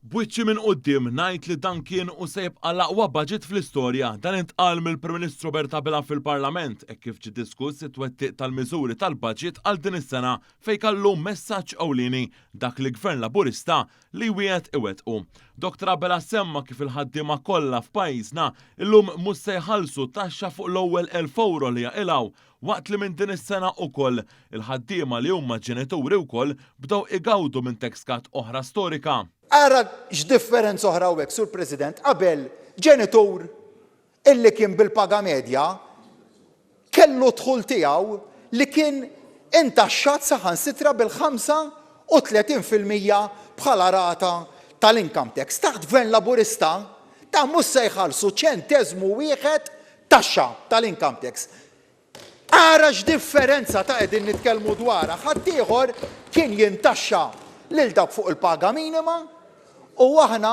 Bwiċċi minn quddiem ngħid li dan kien u se jibqa' l-aqwa budget fl-istorja. Dan intqal mill-Prim Ministru Bertabela fil-Parlament hekk kif ġie diskuss it-twettiq tal-miżuri tal-budget għal din is-sena fejn kellu messaġġ ewlieni dak li Gvern Laburista li wieħed iwettqu. Dr. Abela semma kif il-ħaddiema kollha f'pajjiżna illum mhux se jħallsu taxxa fuq l-ewwel 1000 euro li jaqilgħu waqt li minn din is-sena wkoll il-ħaddiema li huma ġenituri wkoll bdew igawdu minn tax cut oħra storika. Ara x'differenza oħra hawnhekk, Sur President, qabel ġenitur illi kien bil-paga medja kellu dħul tiegħu li kien intaxxat saħansitra bil-35% bħala rata tal-income tax. Taħt Gvern Laburista ta' mhux se jħallsu ċenteżmu wieħed taxxa tal-income tax. Ara x'differenza ta' qegħdin nitkellmu dwarha, ħadd ieħor kien jintaxxa lil dak fuq il-paga minima u aħna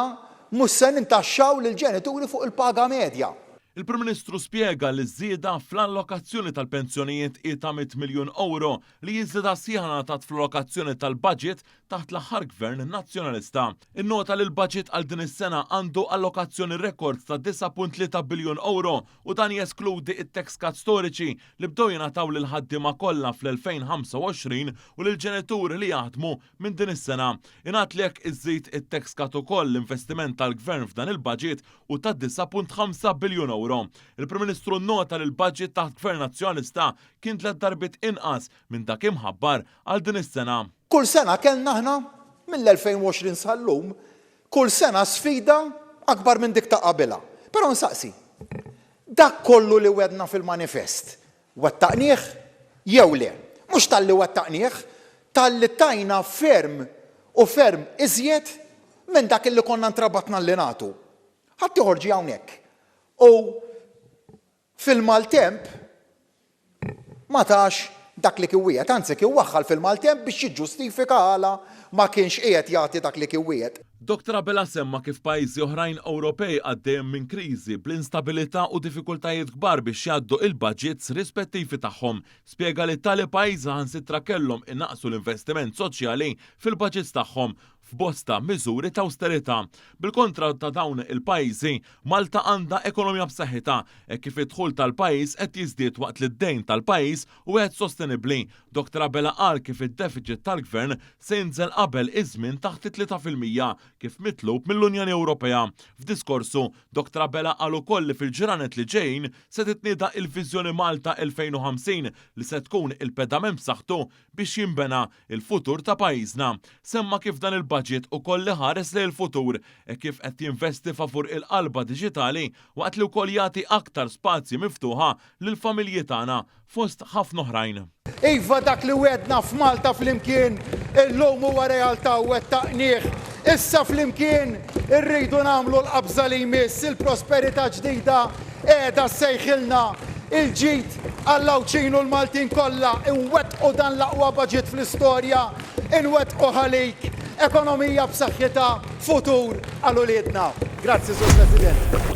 mhux se nintaxxaw lil ġenituri fuq il-paga medja. Il-Prim Ministru spjega li żieda fl-allokazzjoni tal-pensjonijiet ta' 100 miljun euro li jiżdieda sieħa tat fl-allokazzjoni tal-budget taħt l-aħħar Gvern Nazzjonalista. Innota li l-budget għal din is-sena għandu allokazzjoni rekord ta' 9.3 biljun euro u dan jeskludi it-tax cut storiċi li bdew jingħataw lil ħaddiema kollha fl-2025 u lil ġenituri li jaħdmu minn din is-sena. Ingħad li hekk iżżid it-tax cut ukoll l-investiment tal-Gvern f'dan il-budget u ta' 9.5 biljun euro. Il-Prim Ministru nnota li l-budget taħt Gvern Nazzjonalista kien 3 darbit inqas minn dak imħabbar għal din is-sena. Kull sena kellna aħna mill-2020 sal-lum kull sena sfida akbar minn dik ta' qabilha. Però nsaqsi, dak kollu li wedna fil-manifest wettaqnieh jew le? Mhux tal-li wettaqnieh, tal-li tajna ferm u ferm iżjed minn dak li konna ntrabatna li nagħtu. Ħadd joħorġi hawnhekk. U fil-maltemp ma tax dak li kien wieħed, anzi kien waħħal fil-maltemp biex jiġġustifika għala ma kienx qiegħed jagħti dak li kien wieħed. Dr. Abela semma kif pajjiżi oħrajn Ewropej għaddejjem minn kriżi bl-instabilità u diffikultajiet kbar biex jgħaddu il-budgets rispettivi tagħhom. Spjega li tali pajjiżi ħansitra kellhom innaqsu l-investiment soċjali fil-budgets tagħhom f'bosta miżuri ta' austerità. Bil-kontra ta' dawn il-pajjiżi, Malta għandha ekonomija b'saħħitha hekk kif id-dħul tal-pajjiż qed jiżdied waqt li d-dejn tal-pajjiż huwed sostenibbli. Dr. Abela qal kif id-deficit tal-Gvern se jinżel qabel iż-żmien taħt 3% kif mitlub mill-Unjoni Ewropea. F'diskorsu, Dr. Abela qal ukoll li fil-ġranet li ġejjin se titnieda il-Viżjoni Malta 2050 li se tkun il-pedament b'saħħtu biex jinbena il-futur ta' pajjiżna. Semma kif dan il-budget ukoll li ħares lejn il-futur e kif qed jinvesti favur il-qalba diġitali waqt li wkoll jagħti aktar spazji miftuħa lill-familji tagħna fost ħafna oħrajn. Iva dak li wedna f'Malta flimkien illum huwa realtà u wettaqnieh. Issa flimkien irridu nagħmlu l-qabża li jmiss il-prosperità ġdida qiegħda ssejħilna il-ġid għall-Awċin u l-Maltin kollha inwettqu dan l-aqwa budget fl-istorja, inwettqu ħalik ekonomija b'saħħitha futur għal uliedna. Grazzi, Sur President.